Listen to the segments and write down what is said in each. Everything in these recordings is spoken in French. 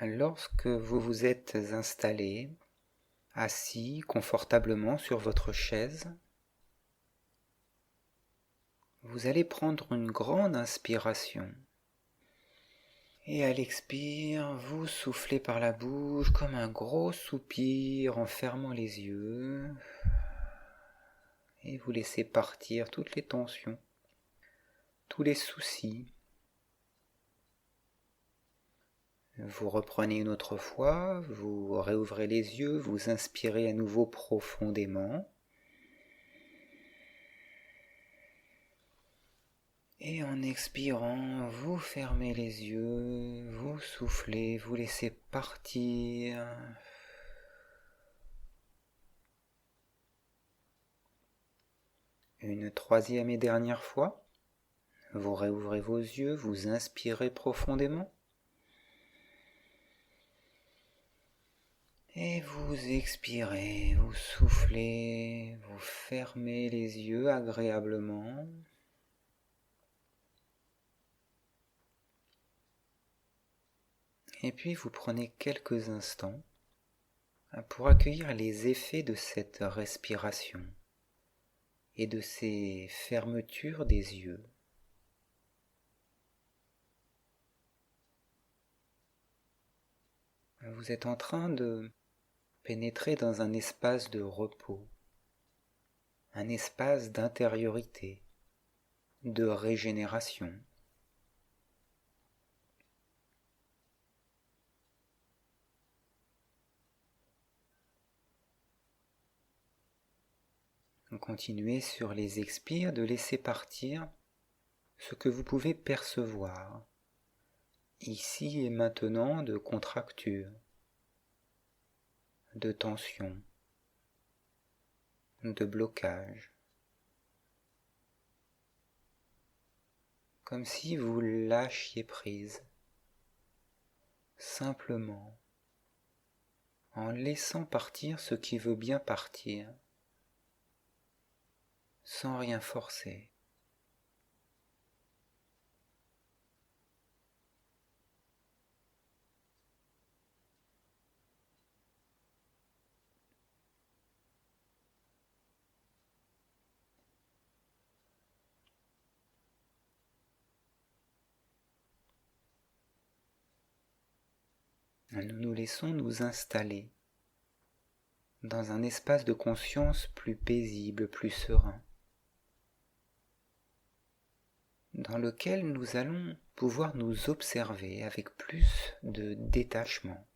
Lorsque vous vous êtes installé, assis confortablement sur votre chaise, vous allez prendre une grande inspiration. Et à l'expire, vous soufflez par la bouche comme un gros soupir en fermant les yeux. Et vous laissez partir toutes les tensions, tous les soucis. Vous reprenez une autre fois, vous réouvrez les yeux, vous inspirez à nouveau profondément. Et en expirant, vous fermez les yeux, vous soufflez, vous laissez partir. Une troisième et dernière fois, vous réouvrez vos yeux, vous inspirez profondément. Et vous expirez, vous soufflez, vous fermez les yeux agréablement. Et puis vous prenez quelques instants pour accueillir les effets de cette respiration et de ces fermetures des yeux. Vous êtes en train de pénétrer dans un espace de repos, un espace d'intériorité, de régénération. Continuez sur les expires de laisser partir ce que vous pouvez percevoir, ici et maintenant, de contracture, de tension, de blocage. Comme si vous lâchiez prise, simplement, en laissant partir ce qui veut bien partir, sans rien forcer. Nous nous laissons nous installer dans un espace de conscience plus paisible, plus serein, dans lequel nous allons pouvoir nous observer avec plus de détachement.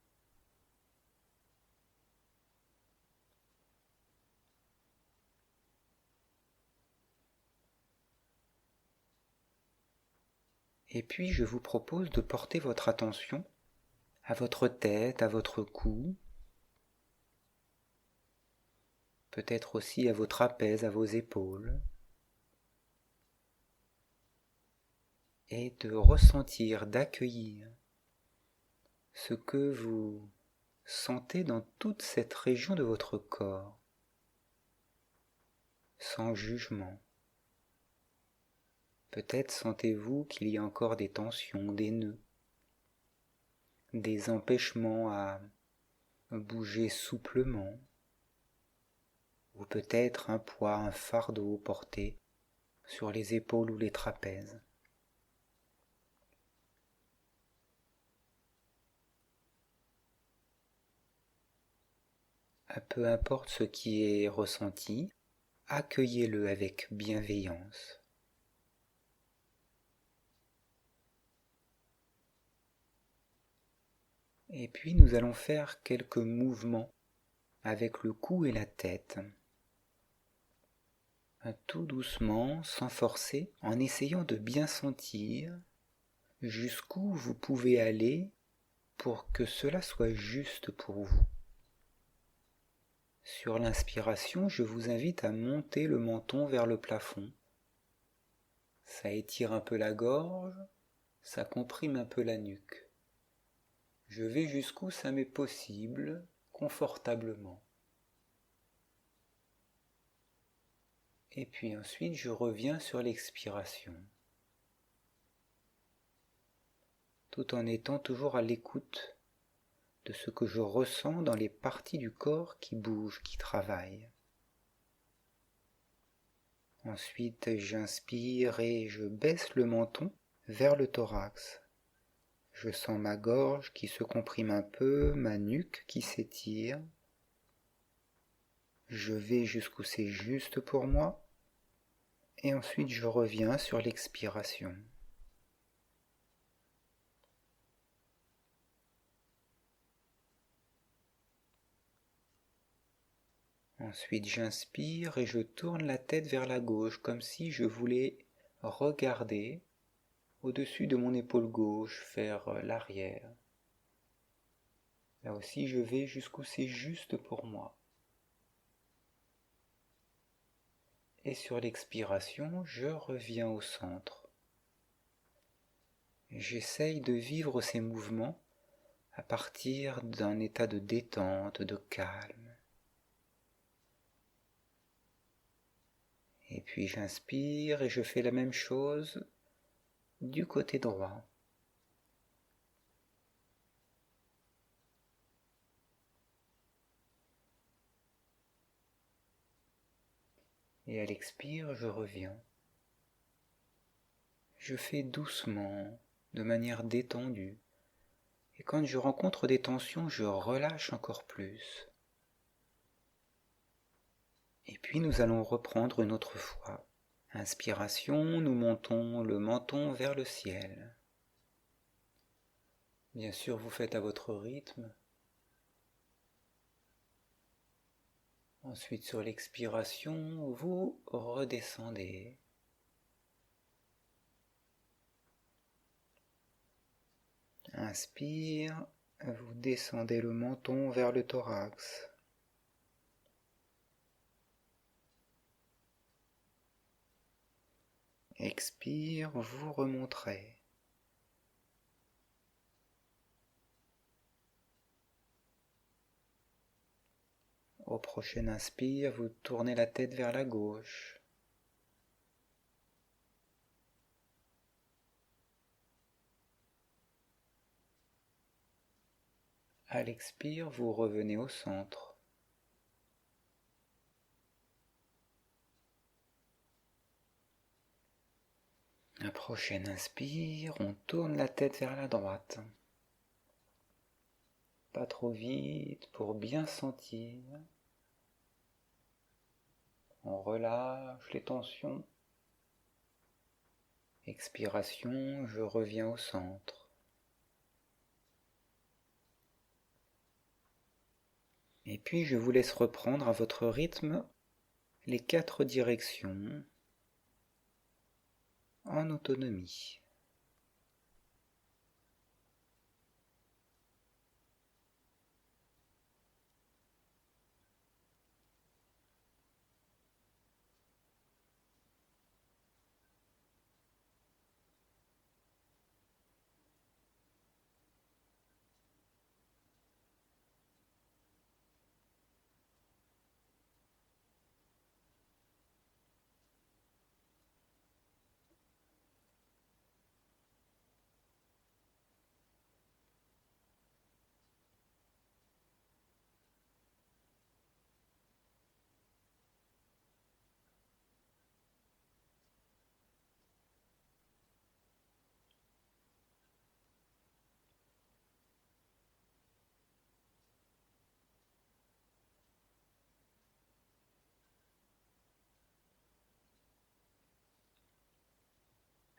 Et puis je vous propose de porter votre attention à votre tête, à votre cou, peut-être aussi à vos trapèzes, à vos épaules, et de ressentir, d'accueillir ce que vous sentez dans toute cette région de votre corps, sans jugement. Peut-être sentez-vous qu'il y a encore des tensions, des nœuds, des empêchements à bouger souplement, ou peut-être un poids, un fardeau porté sur les épaules ou les trapèzes. Peu importe ce qui est ressenti, accueillez-le avec bienveillance. Et puis nous allons faire quelques mouvements avec le cou et la tête. Tout doucement, sans forcer, en essayant de bien sentir jusqu'où vous pouvez aller pour que cela soit juste pour vous. Sur l'inspiration, je vous invite à monter le menton vers le plafond. Ça étire un peu la gorge, ça comprime un peu la nuque. Je vais jusqu'où ça m'est possible, confortablement. Et puis ensuite, je reviens sur l'expiration, tout en étant toujours à l'écoute de ce que je ressens dans les parties du corps qui bougent, qui travaillent. Ensuite, j'inspire et je baisse le menton vers le thorax. Je sens ma gorge qui se comprime un peu, ma nuque qui s'étire. Je vais jusqu'où c'est juste pour moi et ensuite je reviens sur l'expiration. Ensuite j'inspire et je tourne la tête vers la gauche comme si je voulais regarder au-dessus de mon épaule gauche vers l'arrière. Là aussi je vais jusqu'où c'est juste pour moi. Et sur l'expiration, je reviens au centre. J'essaye de vivre ces mouvements à partir d'un état de détente, de calme. Et puis j'inspire et je fais la même chose du côté droit. Et à l'expire, je reviens. Je fais doucement, de manière détendue. Et quand je rencontre des tensions, je relâche encore plus. Et puis nous allons reprendre une autre fois. Inspiration, nous montons le menton vers le ciel. Bien sûr, vous faites à votre rythme. Ensuite, sur l'expiration, vous redescendez. Inspire, vous descendez le menton vers le thorax. Expire, vous remonterez. Au prochain inspire, vous tournez la tête vers la gauche. À l'expire, vous revenez au centre. Un prochain inspire, on tourne la tête vers la droite. Pas trop vite pour bien sentir. On relâche les tensions. Expiration, je reviens au centre. Et puis je vous laisse reprendre à votre rythme les 4 directions en autonomie.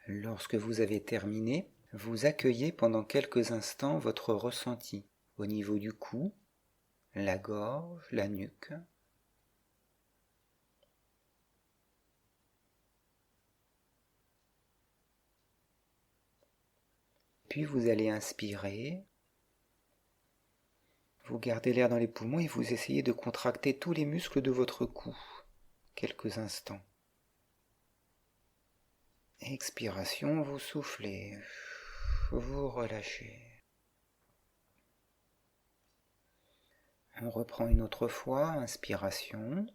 Lorsque vous avez terminé, vous accueillez pendant quelques instants votre ressenti au niveau du cou, la gorge, la nuque. Puis vous allez inspirer, vous gardez l'air dans les poumons et vous essayez de contracter tous les muscles de votre cou, quelques instants. Expiration, vous soufflez, vous relâchez. On reprend une autre fois, inspiration.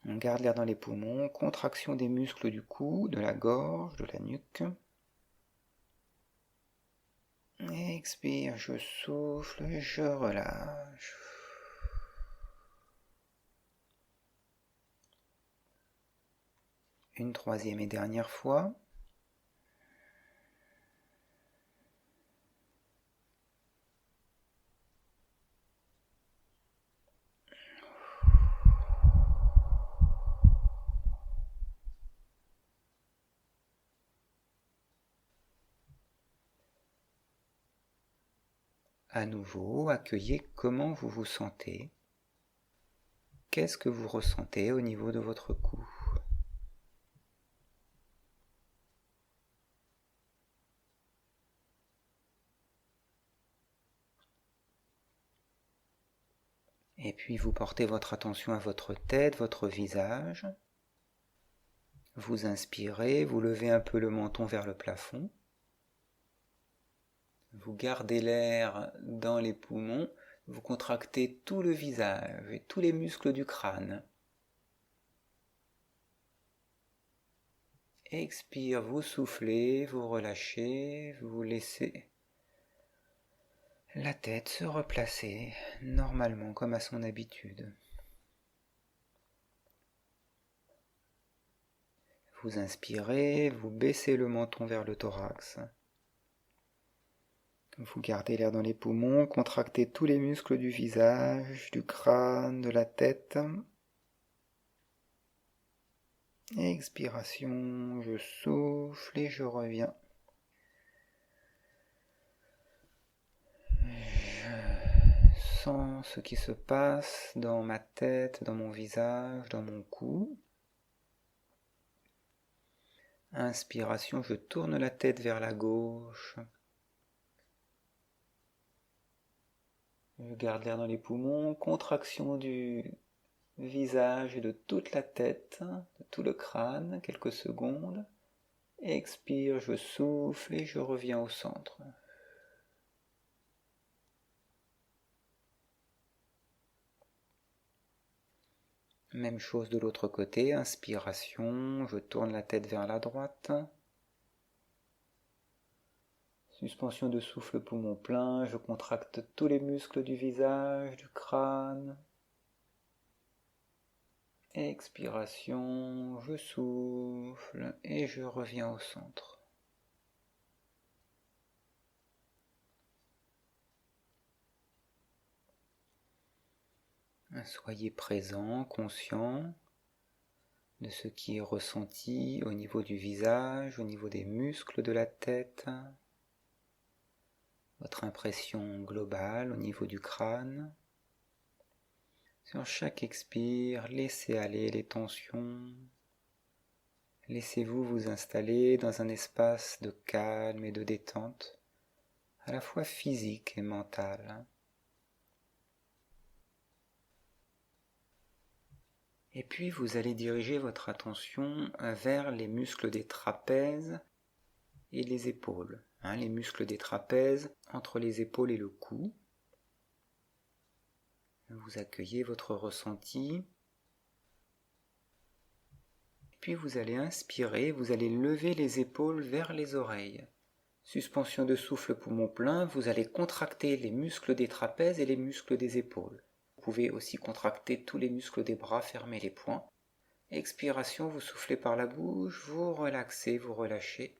On garde l'air dans les poumons, contraction des muscles du cou, de la gorge, de la nuque. Expire, je souffle, je relâche. Une troisième et dernière fois. À nouveau, accueillez comment vous vous sentez. Qu'est-ce que vous ressentez au niveau de votre cou ? Et puis vous portez votre attention à votre tête, votre visage. Vous inspirez, vous levez un peu le menton vers le plafond. Vous gardez l'air dans les poumons, vous contractez tout le visage et tous les muscles du crâne. Expire, vous soufflez, vous relâchez, vous laissez la tête se replacer normalement comme à son habitude. Vous inspirez, vous baissez le menton vers le thorax. Vous gardez l'air dans les poumons, contractez tous les muscles du visage, du crâne, de la tête. Expiration, je souffle et je reviens. Je sens ce qui se passe dans ma tête, dans mon visage, dans mon cou. Inspiration, je tourne la tête vers la gauche. Je garde l'air dans les poumons, contraction du visage et de toute la tête, de tout le crâne, quelques secondes. Expire, je souffle et je reviens au centre. Même chose de l'autre côté, inspiration, je tourne la tête vers la droite. Suspension de souffle poumon plein, je contracte tous les muscles du visage, du crâne. Expiration, je souffle et je reviens au centre. Soyez présent, conscient de ce qui est ressenti au niveau du visage, au niveau des muscles de la tête, votre impression globale au niveau du crâne. Sur chaque expire, laissez aller les tensions. Laissez-vous vous installer dans un espace de calme et de détente, à la fois physique et mentale. Et puis vous allez diriger votre attention vers les muscles des trapèzes et les épaules. Les muscles des trapèzes entre les épaules et le cou. Vous accueillez votre ressenti. Puis vous allez inspirer, vous allez lever les épaules vers les oreilles. Suspension de souffle poumon plein, vous allez contracter les muscles des trapèzes et les muscles des épaules. Vous pouvez aussi contracter tous les muscles des bras, fermer les poings. Expiration, vous soufflez par la bouche, vous relaxez, vous relâchez.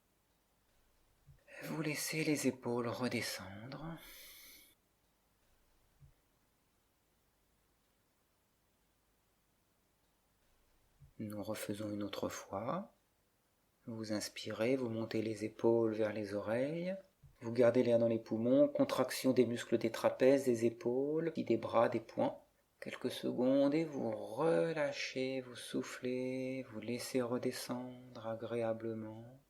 Vous laissez les épaules redescendre. Nous refaisons une autre fois. Vous inspirez, vous montez les épaules vers les oreilles. Vous gardez l'air dans les poumons, contraction des muscles des trapèzes, des épaules, des bras, des poings. Quelques secondes et vous relâchez, vous soufflez, vous laissez redescendre agréablement.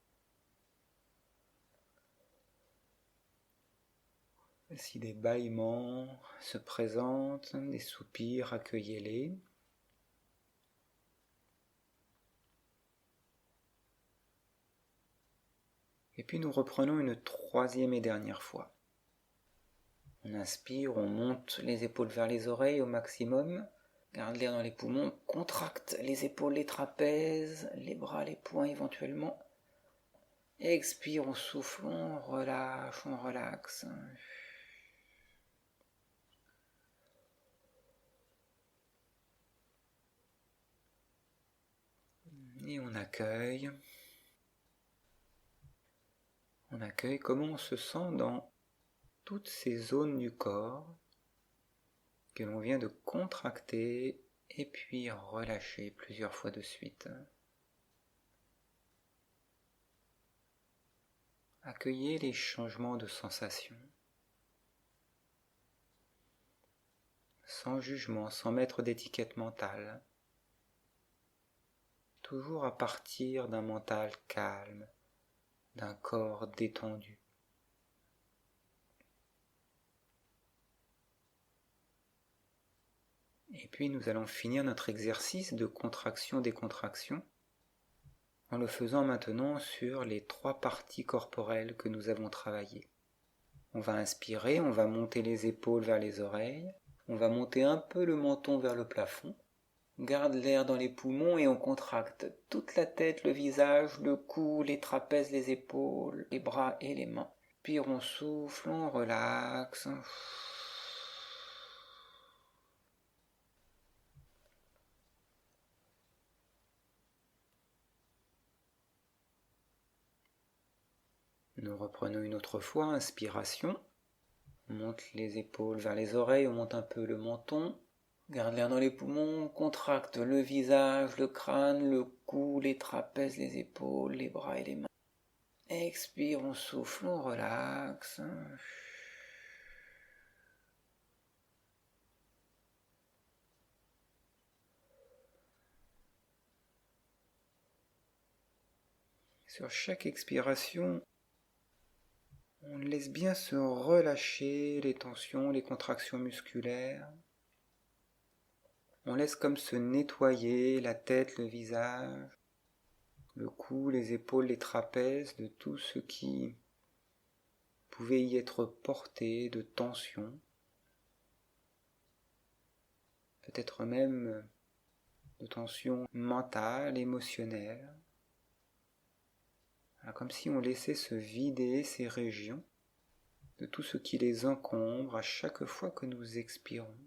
Si des bâillements se présentent, des soupirs, accueillez-les. Et puis nous reprenons une troisième et dernière fois. On inspire, on monte les épaules vers les oreilles au maximum. Garde l'air dans les poumons, contracte les épaules, les trapèzes, les bras, les poings éventuellement. Expire, on souffle, on relâche, on relaxe. Et on accueille. On accueille comment on se sent dans toutes ces zones du corps que l'on vient de contracter et puis relâcher plusieurs fois de suite. Accueillez les changements de sensation, sans jugement, sans mettre d'étiquette mentale, toujours à partir d'un mental calme, d'un corps détendu. Et puis nous allons finir notre exercice de contraction-décontraction en le faisant maintenant sur les 3 parties corporelles que nous avons travaillées. On va inspirer, on va monter les épaules vers les oreilles, on va monter un peu le menton vers le plafond, on garde l'air dans les poumons et on contracte toute la tête, le visage, le cou, les trapèzes, les épaules, les bras et les mains. Puis on souffle, on relaxe. Nous reprenons une autre fois, inspiration. On monte les épaules vers les oreilles, on monte un peu le menton. Garde l'air dans les poumons, on contracte le visage, le crâne, le cou, les trapèzes, les épaules, les bras et les mains. Expire, on souffle, on relaxe. Sur chaque expiration, on laisse bien se relâcher les tensions, les contractions musculaires. On laisse comme se nettoyer la tête, le visage, le cou, les épaules, les trapèzes, de tout ce qui pouvait y être porté de tension. Peut-être même de tension mentale, émotionnelle. Alors, comme si on laissait se vider ces régions de tout ce qui les encombre à chaque fois que nous expirons.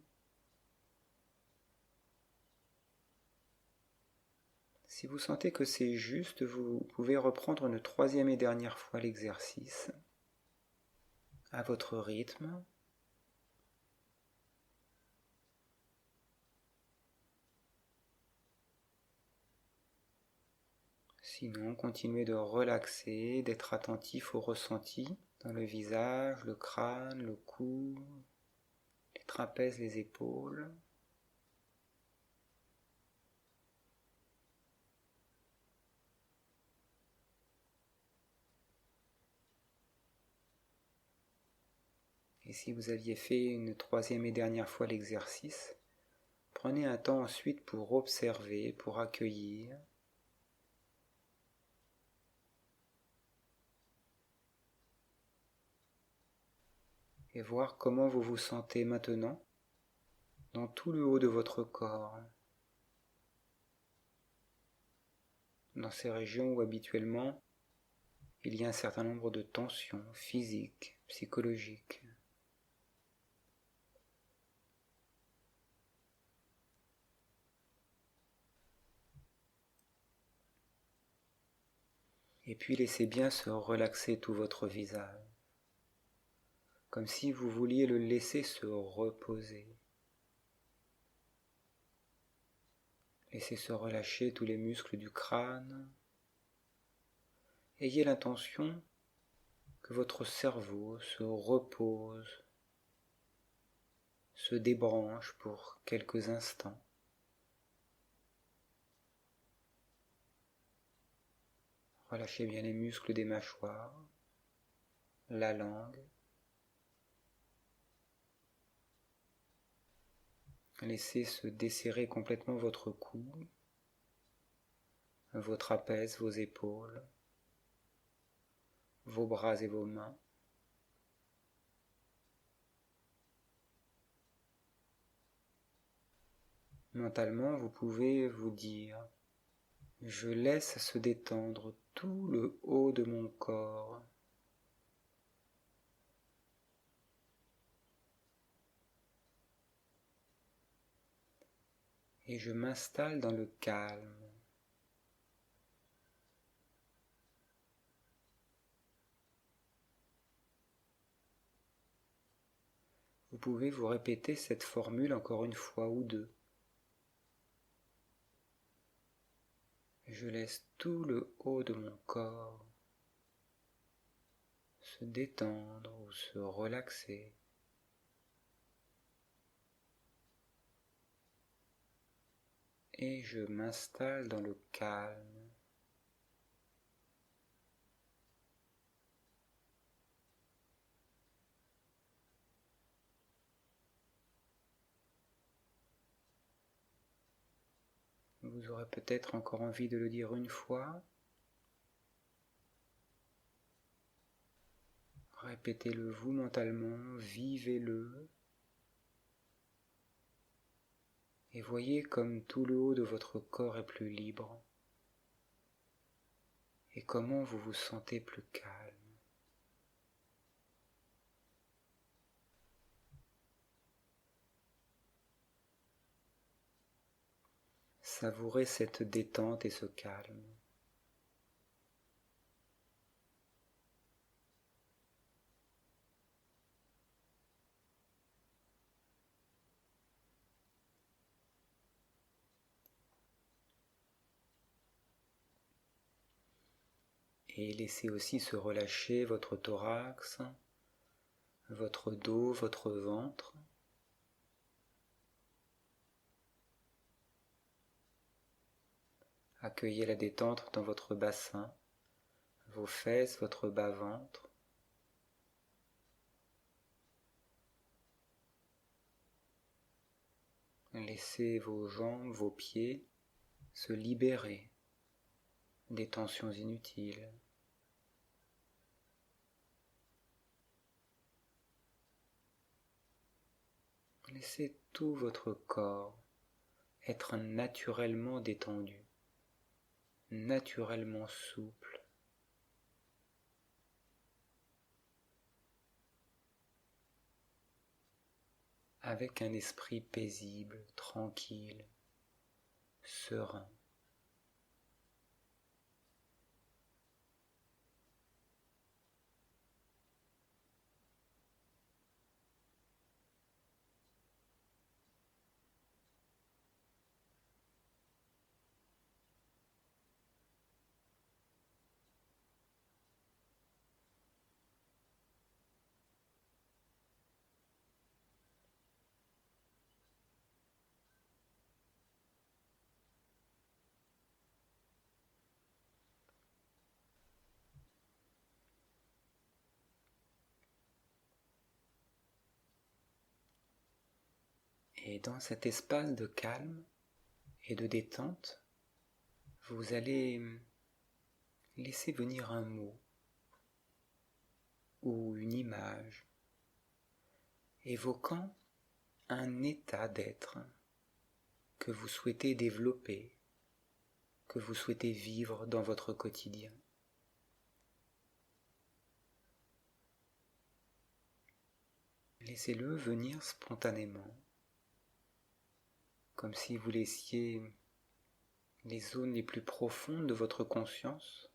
Si vous sentez que c'est juste, vous pouvez reprendre une 3e et dernière fois l'exercice à votre rythme. Sinon, continuez de relaxer, d'être attentif aux ressentis dans le visage, le crâne, le cou, les trapèzes, les épaules. Et si vous aviez fait une 3e et dernière fois l'exercice, prenez un temps ensuite pour observer, pour accueillir. Et voir comment vous vous sentez maintenant dans tout le haut de votre corps, dans ces régions où habituellement il y a un certain nombre de tensions physiques, psychologiques. Et puis laissez bien se relaxer tout votre visage, comme si vous vouliez le laisser se reposer. Laissez se relâcher tous les muscles du crâne. Ayez l'intention que votre cerveau se repose, se débranche pour quelques instants. Relâchez bien les muscles des mâchoires, la langue. Laissez se desserrer complètement votre cou, vos trapèzes, vos épaules, vos bras et vos mains. Mentalement, vous pouvez vous dire « Je laisse se détendre tout le haut de mon corps. Et je m'installe dans le calme. Vous pouvez vous répéter cette formule encore une fois ou deux. Je laisse tout le haut de mon corps se détendre ou se relaxer. Et je m'installe dans le calme. Vous aurez peut-être encore envie de le dire une fois. Répétez-le vous mentalement, vivez-le. Et voyez comme tout le haut de votre corps est plus libre. Et comment vous vous sentez plus calme. Savourez cette détente et ce calme. Et laissez aussi se relâcher votre thorax, votre dos, votre ventre. Accueillez la détente dans votre bassin, vos fesses, votre bas-ventre. Laissez vos jambes, vos pieds se libérer des tensions inutiles. Laissez tout votre corps être naturellement détendu, naturellement souple. Avec un esprit paisible, tranquille, serein. Et dans cet espace de calme et de détente, vous allez laisser venir un mot ou une image évoquant un état d'être que vous souhaitez développer, que vous souhaitez vivre dans votre quotidien. Laissez-le venir spontanément, comme si vous laissiez les zones les plus profondes de votre conscience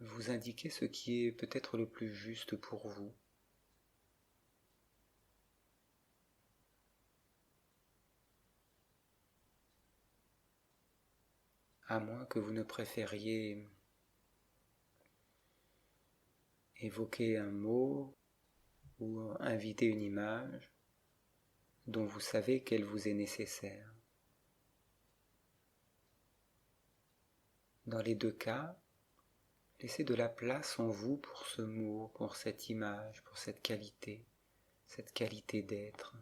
vous indiquer ce qui est peut-être le plus juste pour vous. À moins que vous ne préfériez évoquer un mot ou inviter une image dont vous savez qu'elle vous est nécessaire. Dans les deux cas, laissez de la place en vous pour ce mot, pour cette image, pour cette qualité d'être,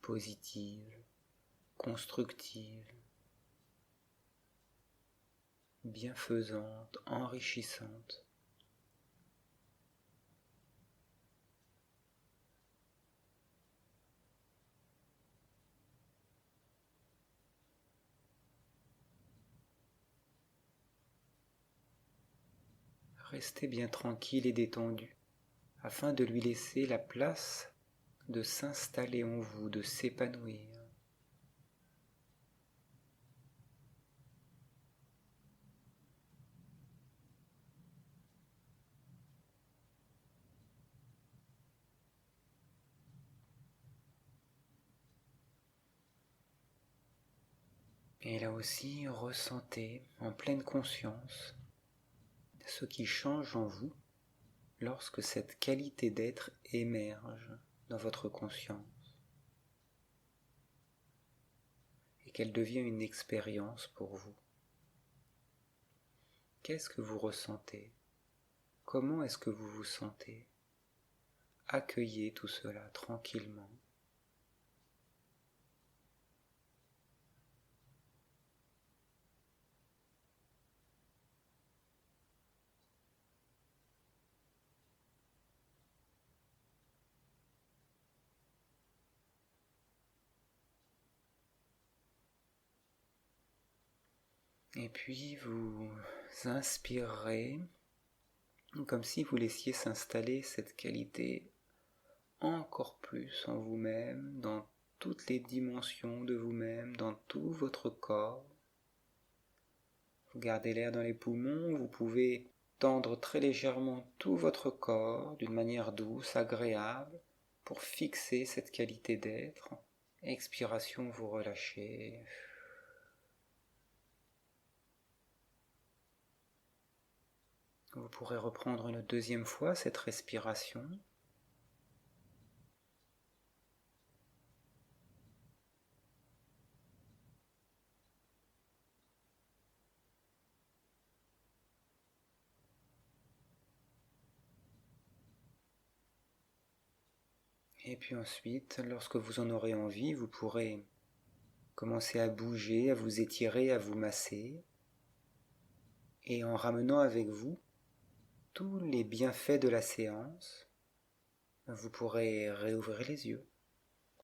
positive, constructive, bienfaisante, enrichissante. Restez bien tranquille et détendu, afin de lui laisser la place de s'installer en vous, de s'épanouir. Et là aussi, ressentez en pleine conscience ce qui change en vous lorsque cette qualité d'être émerge dans votre conscience et qu'elle devient une expérience pour vous. Qu'est-ce que vous ressentez? Comment est-ce que vous vous sentez? Accueillez tout cela tranquillement. Et puis vous inspirerez comme si vous laissiez s'installer cette qualité encore plus en vous-même, dans toutes les dimensions de vous-même, dans tout votre corps. Vous gardez l'air dans les poumons, vous pouvez tendre très légèrement tout votre corps d'une manière douce, agréable, pour fixer cette qualité d'être. Expiration, vous relâchez. Vous pourrez reprendre une deuxième fois cette respiration. Et puis ensuite, lorsque vous en aurez envie, vous pourrez commencer à bouger, à vous étirer, à vous masser, et en ramenant avec vous tous les bienfaits de la séance, vous pourrez réouvrir les yeux.